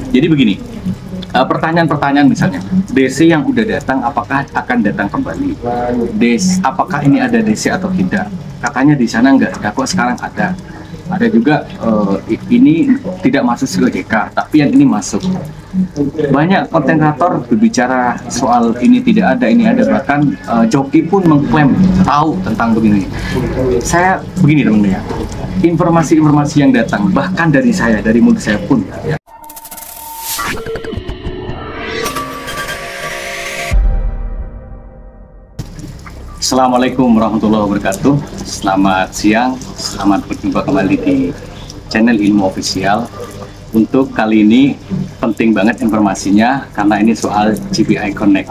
Jadi begini, pertanyaan-pertanyaan misalnya, DC yang udah datang apakah akan datang kembali? Apakah ini ada DC atau tidak? Katanya di sana nggak ada, kok sekarang ada. Ada juga ini tidak masuk ke OJK, tapi yang ini masuk. Banyak konten kreator berbicara soal ini tidak ada, ini ada. Bahkan joki pun mengklaim tahu tentang begini. Saya begini teman-teman ya, informasi-informasi yang datang bahkan dari saya, dari mulut saya pun ya. Assalamualaikum warahmatullahi wabarakatuh. Selamat siang, selamat berjumpa kembali di channel Ilmu Official. Untuk kali ini penting banget informasinya karena ini soal GPI Connect.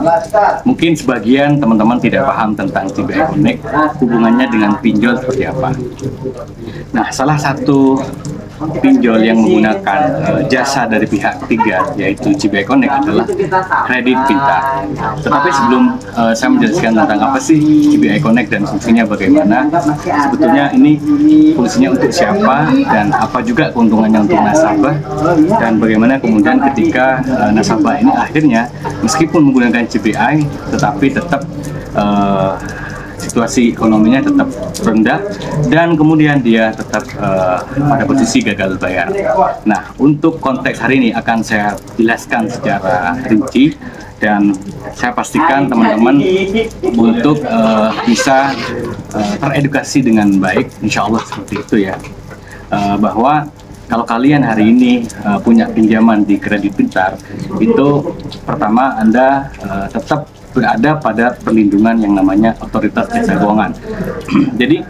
Mungkin sebagian teman-teman tidak paham tentang GPI Connect, hubungannya dengan pinjol seperti apa. Nah, salah satu pinjol yang menggunakan jasa dari pihak ketiga yaitu GPI Connect adalah Kredit Pintar. Tetapi sebelum saya menjelaskan tentang apa sih GPI Connect dan fungsinya bagaimana, sebetulnya ini fungsinya untuk siapa dan apa juga keuntungannya untuk nasabah, dan bagaimana kemudian ketika nasabah ini akhirnya meskipun menggunakan GPI tetapi tetap situasi ekonominya tetap rendah dan kemudian dia tetap pada posisi gagal bayar. Nah, untuk konteks hari ini akan saya jelaskan secara rinci dan saya pastikan teman-teman untuk bisa teredukasi dengan baik, insya Allah seperti itu ya. Bahwa kalau kalian hari ini punya pinjaman di Kredit Pintar, itu pertama Anda tetap berada pada perlindungan yang namanya Otoritas Jasa Keuangan. Jadi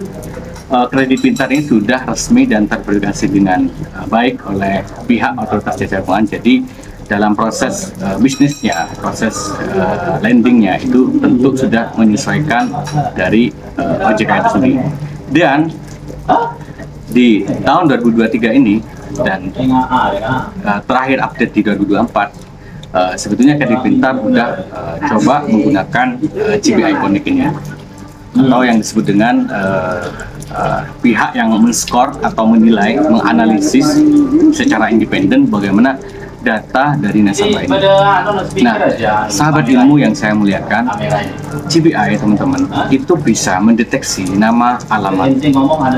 Kredit Pintar ini sudah resmi dan terverifikasi dengan baik oleh pihak Otoritas Jasa Keuangan. Jadi dalam proses bisnisnya, proses lendingnya itu tentu sudah menyesuaikan dari OJK itu sendiri. Dan di tahun 2023 ini dan terakhir update di 2024, sebetulnya Kredit Pintar sudah coba menggunakan GPI Connect ini, atau yang disebut dengan pihak yang men-score atau menilai, menganalisis secara independen bagaimana data dari nasabah ini. Nah, sahabat ilmu yang saya muliakan, GPI teman-teman itu bisa mendeteksi nama, alamat,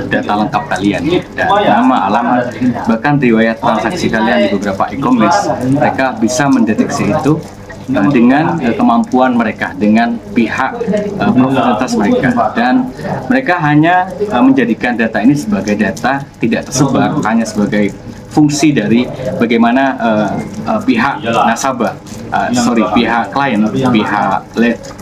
data lengkap kalian, dan nama, alamat, bahkan riwayat transaksi kalian di beberapa e-commerce. Mereka bisa mendeteksi itu dengan kemampuan mereka, dengan pihak profesionalitas mereka, dan mereka hanya menjadikan data ini sebagai data tidak tersebar, hanya sebagai fungsi dari bagaimana pihak nasabah, pihak klien, pihak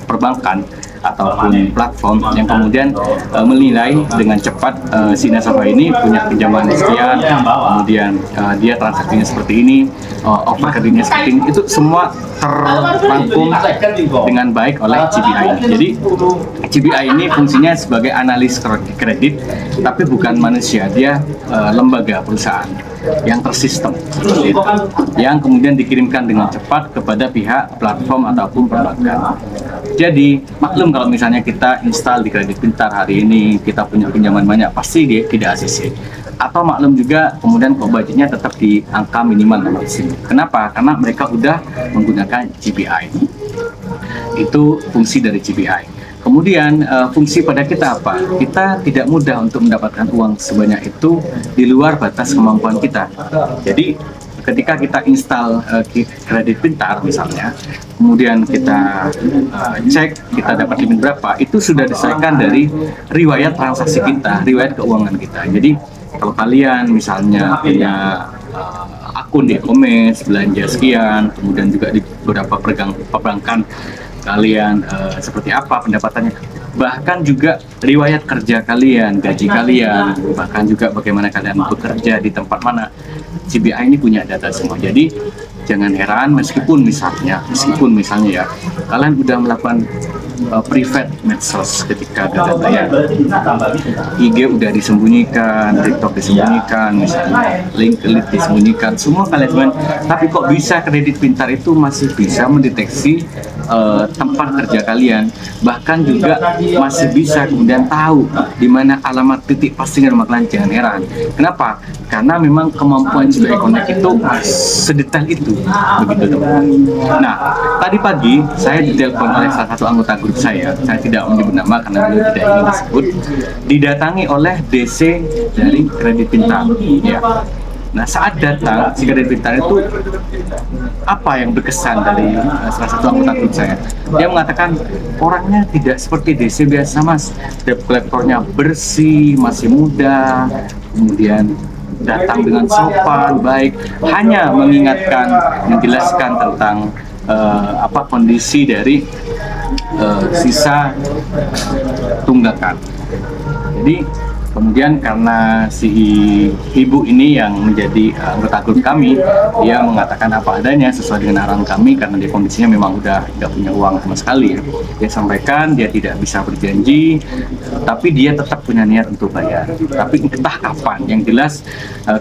perbankan ataupun platform yang kemudian menilai dengan cepat si nasabah ini punya pinjaman sekian, kemudian dia transaksinya seperti ini, offer kreditnya seperti ini, itu semua terrangkum dengan baik oleh GPI ini. Jadi GPI ini fungsinya sebagai analis kredit, tapi bukan manusia, dia lembaga perusahaan yang tersistem seperti itu, yang kemudian dikirimkan dengan cepat kepada pihak platform ataupun perbankan. Jadi maklum kalau misalnya kita install di Kredit Pintar hari ini, kita punya pinjaman banyak, pasti dia tidak ACC. Atau maklum juga kemudian kok budgetnya tetap di angka minimal 600.000. Kenapa? Karena mereka udah menggunakan GPI. Itu fungsi dari GPI. Kemudian fungsi pada kita apa? Kita tidak mudah untuk mendapatkan uang sebanyak itu di luar batas kemampuan kita. Jadi ketika kita install Kredit Pintar misalnya, kemudian kita cek kita dapat limit berapa, itu sudah disesuaikan dari riwayat transaksi kita, riwayat keuangan kita. Jadi kalau kalian misalnya punya akun di e-commerce, belanja sekian, kemudian juga di beberapa perbankan kalian seperti apa pendapatannya, bahkan juga riwayat kerja kalian, gaji kalian, bahkan juga bagaimana kalian bekerja di tempat mana, GPI ini punya data semua. Jadi jangan heran meskipun misalnya ya kalian udah melakukan private medsos ketika gagal bayar. IG udah disembunyikan, TikTok disembunyikan, misalnya LinkedIn disembunyikan, semua kalian cuman. Tapi kok bisa Kredit Pintar itu masih bisa mendeteksi tempat kerja kalian, bahkan juga masih bisa kemudian tahu di mana alamat titik postingan rumah kalian. Jangan heran. Kenapa? Karena memang kemampuan GBI Connect itu sedetail itu, begitu teman-teman. Nah, tadi pagi saya ditelepon oleh salah satu anggota grup saya tidak menyebut nama karena beliau tidak ingin disebut, didatangi oleh DC dari Kredit Pintar, ya. Nah, saat datang si Kredit Pintar itu apa yang berkesan dari salah satu anggota grup saya? Dia mengatakan orangnya tidak seperti DC biasa, Mas. Debt collectornya bersih, masih muda, kemudian datang dengan sopan, baik, hanya mengingatkan, menjelaskan tentang kondisi dari sisa tunggakan. Jadi kemudian karena si ibu ini yang menjadi anggota grup kami, dia mengatakan apa adanya sesuai dengan arahan kami karena dia kondisinya memang udah tidak punya uang sama sekali. Dia sampaikan dia tidak bisa berjanji, tapi dia tetap punya niat untuk bayar. Tapi entah kapan, yang jelas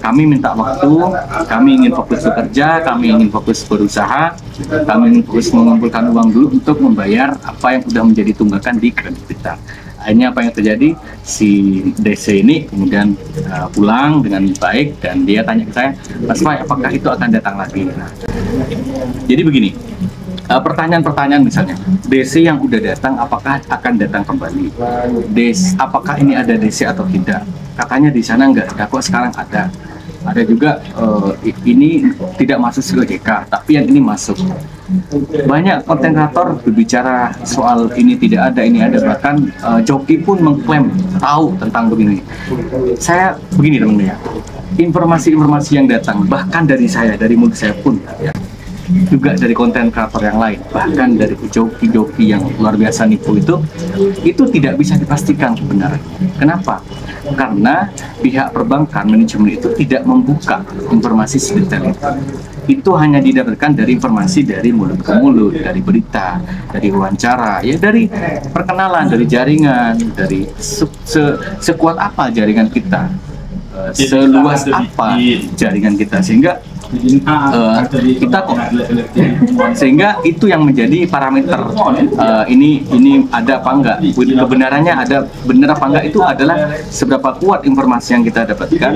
kami minta waktu, kami ingin fokus bekerja, kami ingin fokus berusaha, kami ingin fokus mengumpulkan uang dulu untuk membayar apa yang sudah menjadi tunggakan di Kredit Pintar. Akhirnya apa yang terjadi, si DC ini kemudian pulang dengan baik dan dia tanya ke saya, Mas Fai, apakah itu akan datang lagi? Nah, jadi begini, pertanyaan-pertanyaan misalnya, DC yang udah datang apakah akan datang kembali? Apakah ini ada DC atau tidak? Katanya di sana nggak ada, kok sekarang ada. Ada juga ini tidak masuk ke OJK, tapi yang ini masuk. Banyak konten kreator berbicara soal ini tidak ada, ini ada, bahkan joki pun mengklaim tahu tentang begini. Saya begini teman-teman ya, informasi-informasi yang datang bahkan dari saya, dari mulut saya pun ya, juga dari konten kreator yang lain, bahkan dari joki-joki yang luar biasa nipu itu tidak bisa dipastikan kebenaran. Kenapa? Karena pihak perbankan, manajemen itu tidak membuka informasi sedetail itu. Itu hanya didapatkan dari informasi dari mulut ke mulut, dari berita, dari wawancara, ya dari perkenalan, dari jaringan, dari sekuat apa jaringan kita, seluas apa jaringan kita, sehingga kita kok, sehingga itu yang menjadi parameter ini ada apa enggak, kebenarannya ada benar apa enggak, itu adalah seberapa kuat informasi yang kita dapatkan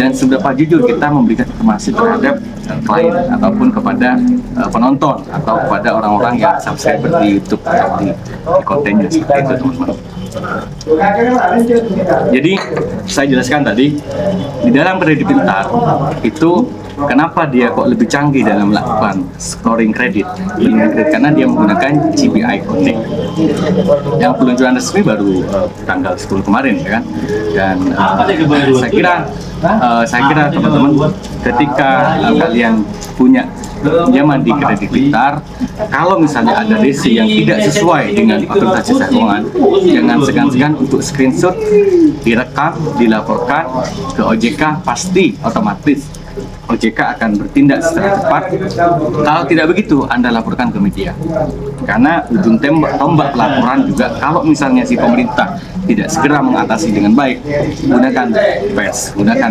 dan seberapa jujur kita memberikan informasi terhadap klien ataupun kepada penonton atau kepada orang-orang yang subscriber di YouTube atau di kontennya, seperti itu teman-teman. Jadi saya jelaskan tadi di dalam Kredit Pintar itu kenapa dia kok lebih canggih dalam melakukan scoring kredit, karena dia menggunakan GBI Connect yang peluncuran resmi baru tanggal 10 kemarin, ya kan? Dan saya kira teman-teman, ketika kalian punya pinjaman di Kredit Pintar, kalau misalnya ada DC yang tidak sesuai dengan otoritas jasa keuangan, jangan segan-segan untuk screenshot, direkam, dilaporkan ke OJK. Pasti otomatis OJK akan bertindak secara cepat. Kalau tidak begitu, Anda laporkan ke media. Karena ujung tombak laporan juga, kalau misalnya si pemerintah tidak segera mengatasi dengan baik, gunakan pers, gunakan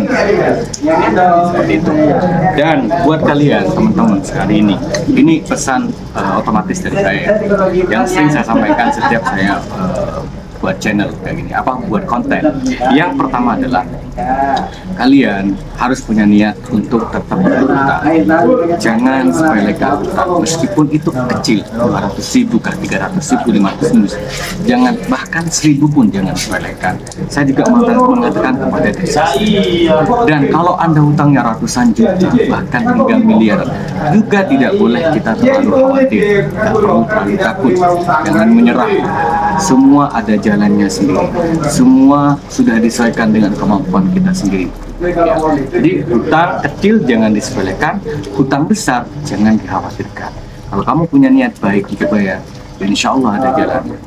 seperti itu. Dan buat kalian teman-teman sekali ini pesan otomatis dari saya yang sering saya sampaikan setiap saya buat channel kayak gini, buat konten. Yang pertama adalah kalian harus punya niat untuk tetap berutang. Jangan sepelekan utang, meskipun itu kecil, 200.000 kah, 300.000, 500.000, jangan, bahkan 1.000 pun jangan sepelekan. Saya juga mengatakan kepada diri, dan kalau Anda hutangnya ratusan juta, bahkan hingga miliar, juga tidak boleh kita terlalu khawatir, tidak perlu terlalu takut, jangan menyerah. Semua ada jalannya sendiri, semua sudah disesuaikan dengan kemampuan kita sendiri. Ya. Jadi hutang kecil jangan disepelekan, hutang besar jangan dikhawatirkan. Kalau kamu punya niat baik untuk bayar, insya Allah ada jalannya.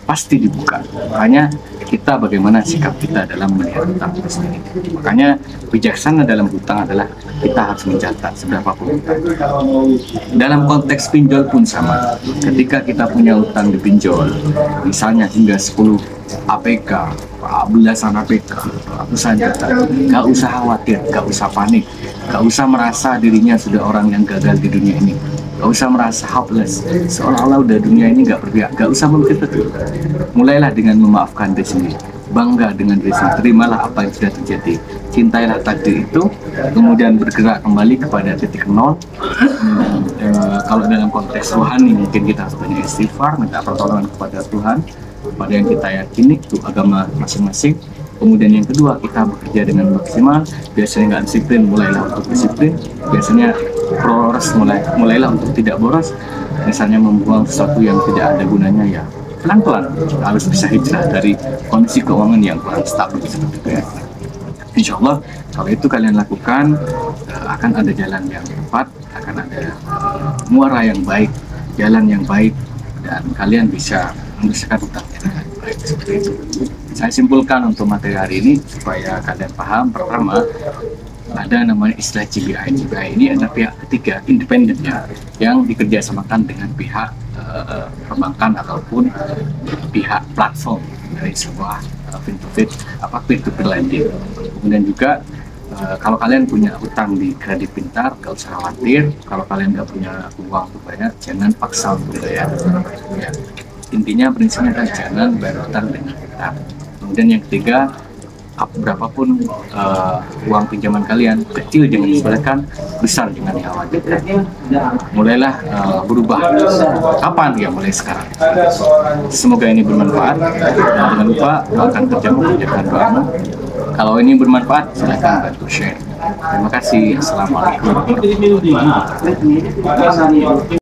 pasti dibuka. Makanya kita bagaimana sikap kita dalam melihat hutang itu sendiri. Makanya bijaksana dalam hutang adalah kita harus mencatat seberapa pun hutang. Dalam konteks pinjol pun sama. Ketika kita punya hutang dipinjol, misalnya hingga 10 APK, belasan APK, ratusan juta, gak usah khawatir, gak usah panik, gak usah merasa dirinya sudah orang yang gagal di dunia ini. Gak usah merasa helpless, seolah-olah udah dunia ini gak berpihak. Gak usah memikir itu. Mulailah dengan memaafkan diri sendiri, bangga dengan diri sendiri, terimalah apa yang sudah terjadi, cintailah takdir itu, kemudian bergerak kembali kepada titik nol. Kalau dalam konteks rohani mungkin kita harus banyak istighfar, minta pertolongan kepada Tuhan, kepada yang kita yakini itu agama masing-masing. Kemudian yang kedua, kita bekerja dengan maksimal. Biasanya nggak disiplin, mulailah untuk disiplin. Biasanya boros, mulailah untuk tidak boros. Misalnya membuang sesuatu yang tidak ada gunanya, ya pelan-pelan harus bisa hijrah dari kondisi keuangan yang kurang stabil seperti itu ya. Insya Allah kalau itu kalian lakukan, akan ada jalan yang tepat, akan ada muara yang baik, jalan yang baik, dan kalian bisa menyelesaikan hutangnya dengan baik seperti itu. Saya simpulkan untuk materi hari ini supaya kalian paham. Pertama, ada namanya istilah GBI. GBI ini adalah pihak ketiga independen yang dikerjasamakan dengan pihak perbankan ataupun pihak platform dari sebuah peer-to-peer lending. Kemudian juga kalau kalian punya utang di kredit pintar, gak usah khawatir. Kalau kalian gak punya uang banyak, jangan paksa untuk bayar. Ya. Intinya prinsipnya adalah jangan bayar utang dengan pintar. Kemudian yang ketiga, berapapun uang pinjaman kalian, kecil jangan disepelekan, besar jangan dikhawatirkan. Mulailah berubah. Kapan? Ya mulai sekarang. Semoga ini bermanfaat. Dan jangan lupa doakan kerjamu, kerjakan doamu. Kalau ini bermanfaat, silahkan bantu share. Terima kasih. Assalamualaikum warahmatullahi wabarakatuh.